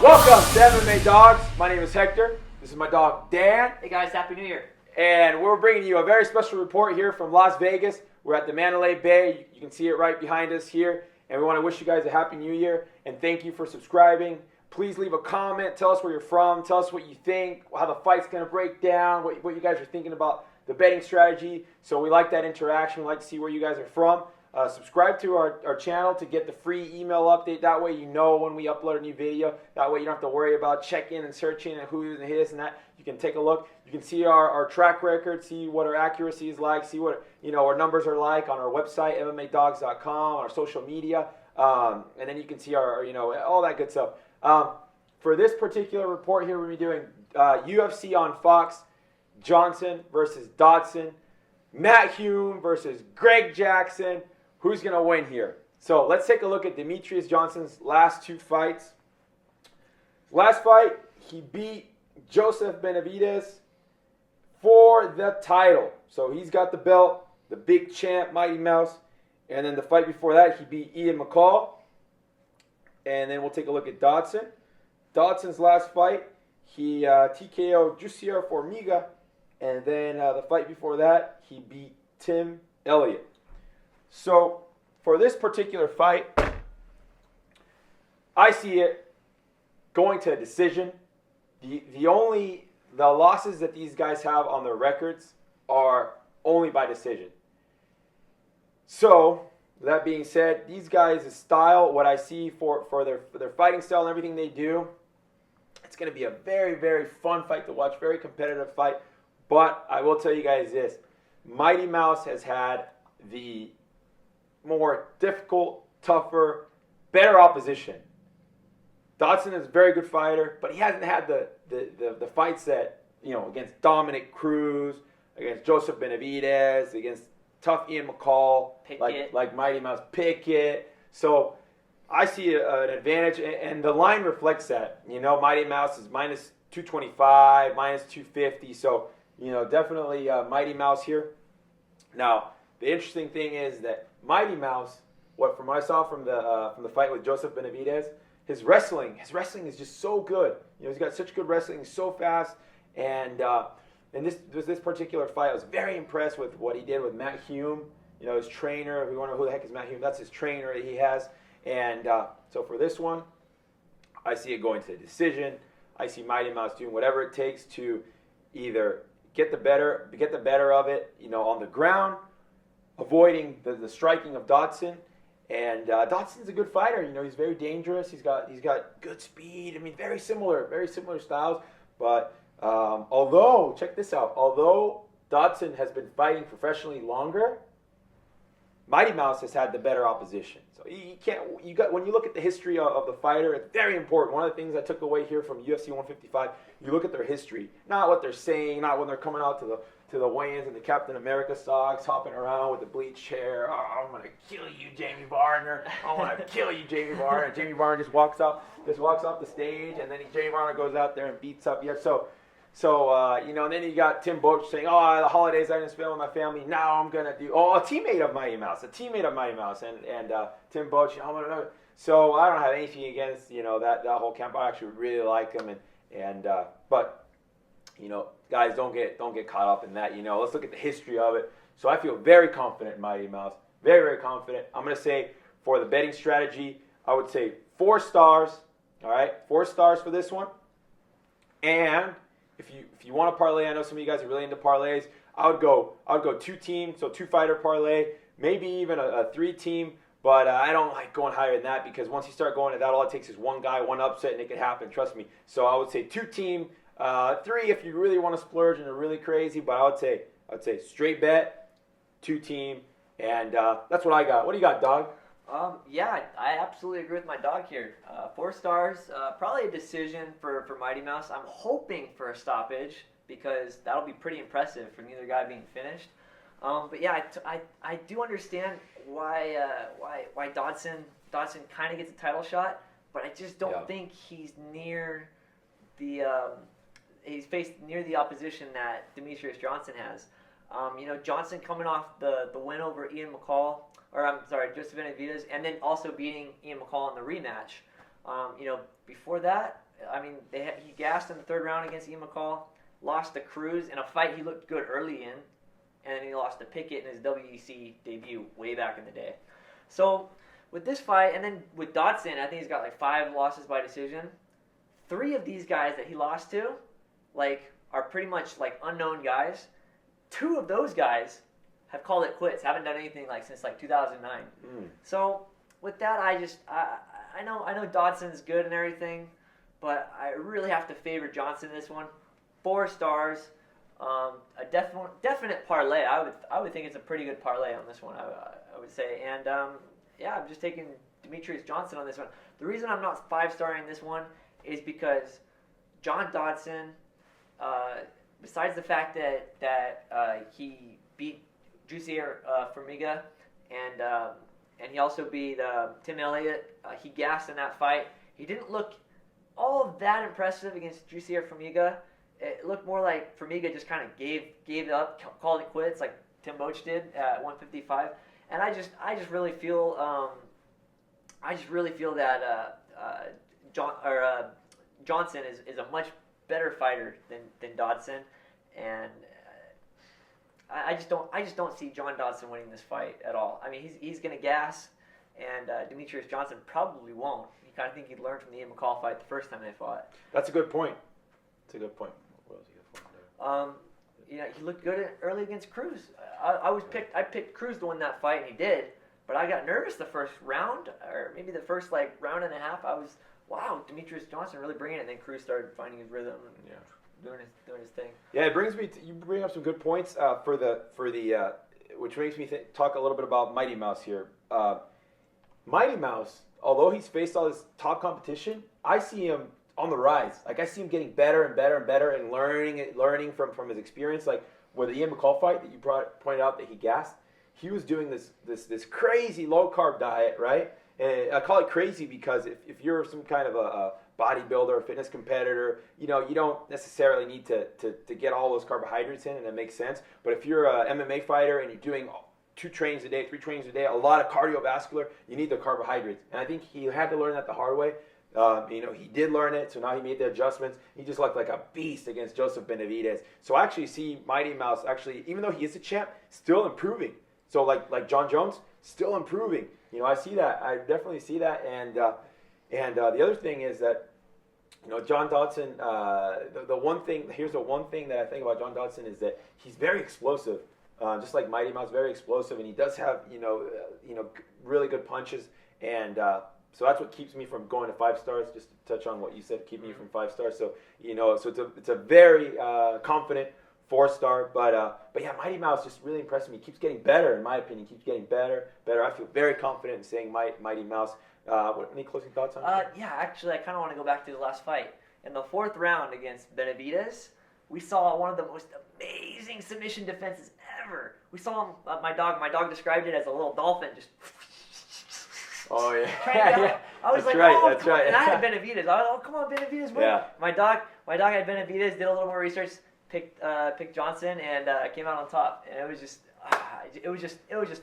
Welcome to MMA Dogs. My name is Hector. This is my dog, Dan. Hey guys, Happy New Year. And we're bringing you a very special report here from Las Vegas. We're at the Mandalay Bay. You can see it right behind us here. And we want to wish you guys a Happy New Year. And thank you for subscribing. Please leave a comment. Tell us where you're from. Tell us what you think, how the fight's going to break down, what you guys are thinking about the betting strategy. So we like that interaction. We like to see where you guys are from. Subscribe to our channel to get the free email update. That way you know when we upload a new video. That way you don't have to worry about checking and searching and who's and this and that. You can take a look. You can see our track record, see what our accuracy is like, see what our numbers are like on our website, MMAdogs.com, our social media, and then you can see our all that good stuff. For this particular report here, we're going to be doing UFC on Fox, Johnson versus Dodson, Matt Hume versus Greg Jackson. Who's going to win here? So let's take a look at Demetrious Johnson's last two fights. Last fight, he beat Joseph Benavidez for the title. So he's got the belt, the big champ, Mighty Mouse. And then the fight before that, he beat Ian McCall. And then we'll take a look at Dodson. Dodson's last fight, he TKO'd Jussier Formiga. And then the fight before that, he beat Tim Elliott. So for this particular fight, I see it going to a decision. The losses that these guys have on their records are only by decision. So that being said, these guys' style, what I see for their fighting style and everything they do, it's going to be a very, very fun fight to watch, very competitive fight. But I will tell you guys this, Mighty Mouse has had the more difficult, tougher, better opposition. Dodson is a very good fighter, but he hasn't had the fights that, against Dominic Cruz, against Joseph Benavidez, against tough Ian McCall, like Mighty Mouse Pickett. So I see an advantage, and the line reflects that. Mighty Mouse is minus 225, minus 250, so definitely Mighty Mouse here. Now, the interesting thing is that Mighty Mouse, from what I saw from the fight with Joseph Benavidez, his wrestling is just so good. He's got such good wrestling, he's so fast, and in this particular fight, I was very impressed with what he did with Matt Hume, his trainer. If you want to know who the heck is Matt Hume, that's his trainer that he has. And so for this one, I see it going to a decision. I see Mighty Mouse doing whatever it takes to either get the better of it, on the ground, avoiding the striking of Dodson. And Dodson's a good fighter. He's very dangerous. He's got good speed. I mean, very similar styles. But although, check this out, although Dodson has been fighting professionally longer, Mighty Mouse has had the better opposition. So when you look at the history of the fighter, it's very important. One of the things I took away here from UFC 155, you look at their history, not what they're saying, not when they're coming out to the weigh-ins and the Captain America socks, hopping around with the bleach hair. Oh, I'm gonna kill you, Jamie Varner. I want to kill you, Jamie Varner. And Jamie Varner just walks off the stage, and then Jamie Varner goes out there and beats up. Yeah, and then you got Tim Boach saying, "Oh, the holidays I didn't spend with my family. Now I'm gonna do." Oh, a teammate of Mighty Mouse, and Tim Boach. So I don't have anything against that whole camp. I actually really like him, but guys, don't get caught up in that. Let's look at the history of it. So I feel very confident in Mighty Mouse, very, very confident. I'm gonna say for the betting strategy, I would say 4 stars. All right, 4 stars for this one, and if you want to parlay, I know some of you guys are really into parlays. I would go 2-team, so 2-fighter parlay, maybe even a 3-team. But I don't like going higher than that because once you start going to that, all it takes is one guy, one upset, and it could happen. Trust me. So I would say 2-team, 3 if you really want to splurge and are really crazy. But I would say straight bet, 2-team, and that's what I got. What do you got, dog? Yeah, I absolutely agree with my dog here. 4 stars, probably a decision for Mighty Mouse. I'm hoping for a stoppage because that'll be pretty impressive for neither guy being finished. But yeah, I do understand why Dodson kind of gets a title shot, but I just don't think he's near he's faced near the opposition that Demetrious Johnson has. Johnson coming off the win over Joseph Benavidez, and then also beating Ian McCall in the rematch. Before that, I mean, he gassed in the third round against Ian McCall, lost to Cruz in a fight he looked good early in, and then he lost to Pickett in his WEC debut way back in the day. So with this fight, and then with Dodson, I think he's got like 5 losses by decision. 3 of these guys that he lost to, are pretty much like unknown guys. 2 of those guys have called it quits, haven't done anything since 2009. So with that, I know Dodson's good and everything, but I really have to favor Johnson in this one. 4 stars, a definite parlay. I would think it's a pretty good parlay on this one. I would say, and I'm just taking Demetrious Johnson on this one. The reason I'm not 5-starring this one is because John Dodson, besides the fact that he beat Jussier Formiga and he also beat Tim Elliott, he gassed in that fight. He didn't look all that impressive against Jussier Formiga. It looked more like Formiga just kind of gave up, called it quits, like Tim Boach did at 155. And I just really feel that Johnson is a much better fighter than Dodson, and I just don't see John Dodson winning this fight at all. I mean, he's gonna gas, and Demetrious Johnson probably won't. I think he learned from the Ian McCall fight the first time they fought. That's a good point. What else you got for there? He looked good early against Cruz. I picked Cruz to win that fight, and he did. But I got nervous the first round, or maybe the first round and a half. I was, wow, Demetrious Johnson really bringing it. And then Cruz started finding his rhythm and doing his thing. Yeah, it brings me. You bring up some good points for the which makes me talk a little bit about Mighty Mouse here. Mighty Mouse, although he's faced all this top competition, I see him on the rise. I see him getting better and better and better and learning from his experience. Like with the Ian McCall fight that you pointed out that he gassed, he was doing this crazy low carb diet, right? And I call it crazy because if you're some kind of a bodybuilder, a fitness competitor, you don't necessarily need to get all those carbohydrates in, and it makes sense. But if you're a MMA fighter and you're doing 2 trainings a day, 3 trainings a day, a lot of cardiovascular, you need the carbohydrates. And I think he had to learn that the hard way. He did learn it, so now he made the adjustments. He just looked like a beast against Joseph Benavidez. So I actually see Mighty Mouse actually, even though he is a champ, still improving. So like John Jones, still improving. I see that. I definitely see that. And the other thing is that, John Dodson. The one thing that I think about John Dodson is that he's very explosive. Just like Mighty Mouse, very explosive, and he does have really good punches, and so that's what keeps me from going to 5 stars. Just to touch on what you said, keep me from 5 stars. So so it's a very confident 4-star, but yeah, Mighty Mouse just really impressed me. He keeps getting better, in my opinion. He keeps getting better. I feel very confident in saying Mighty Mouse. Any closing thoughts on it? Yeah, actually, I kind of want to go back to the last fight in the 4th round against Benavidez. We saw one of the most amazing submission defenses ever. We saw him, my dog described it as a little dolphin just. Oh yeah. I was that's like, right, oh, that's right. And I had Benavidez. I was like, oh, come on, Benavidez, win. Yeah. My dog had Benavidez. Did a little more research. Picked Johnson and came out on top. And it was just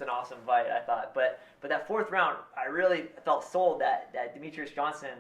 an awesome fight, I thought. But that 4th round, I really felt sold that Demetrious Johnson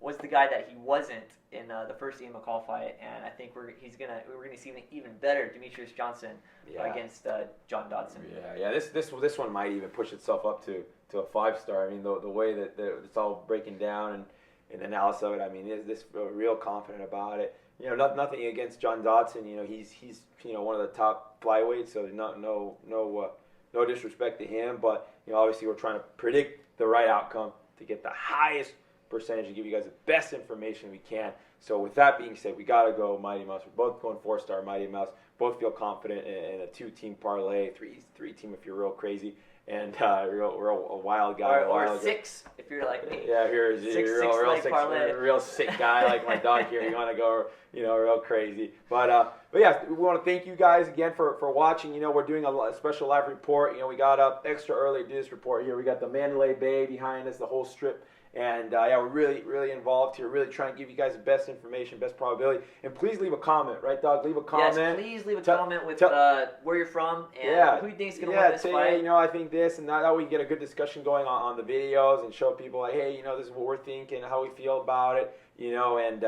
was the guy that he wasn't in the first Ian McCall fight, and I think we're gonna see an even better Demetrious Johnson against John Dodson. Yeah. This one might even push itself up to a 5-star. I mean, the way that it's all breaking down and analysis of it. I mean, this real confident about it. Nothing against John Dodson. He's one of the top flyweights, so no disrespect to him. But obviously we're trying to predict the right outcome to get the highest percentage and give you guys the best information we can. So with that being said, we got to go Mighty Mouse. We're both going 4-star Mighty Mouse. Both feel confident in a 2-team parlay, 3-team if you're real crazy, and real wild guy. Or 6 if you're like me. Yeah, if you're a real sick guy like my dog here, you want to go real crazy. But But yeah, we want to thank you guys again for watching. We're doing a special live report. We got up extra early to do this report here. We got the Mandalay Bay behind us, the whole strip. And yeah, we're really, really involved here. Really trying to give you guys the best information, best probability. And please leave a comment, right, Doug? Leave a comment. Yes, please leave a comment with where you're from and who you think is going to win this fight. I think this, and that way we get a good discussion going on the videos and show people like, hey, this is what we're thinking, how we feel about it, and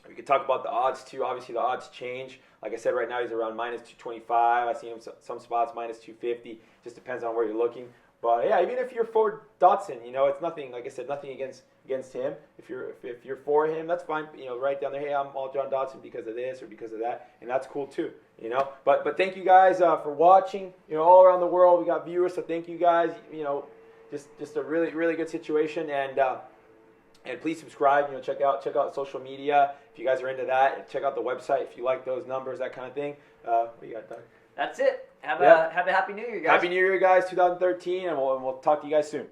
we could talk about the odds too. Obviously, the odds change. Like I said, right now he's around minus 225. I see him some spots minus 250. Just depends on where you're looking. But yeah, even if you're for Dodson, it's nothing. Like I said, nothing against him. If you're for him, that's fine. Write down there, hey, I'm all John Dodson because of this or because of that, and that's cool too. But thank you guys for watching. All around the world we got viewers, so thank you guys. Just a really, really good situation, and please subscribe. Check out social media if you guys are into that. Check out the website if you like those numbers, that kind of thing. What you got, Doug? That's it. Have a happy New Year, guys. Happy New Year, guys, 2013, and we'll talk to you guys soon.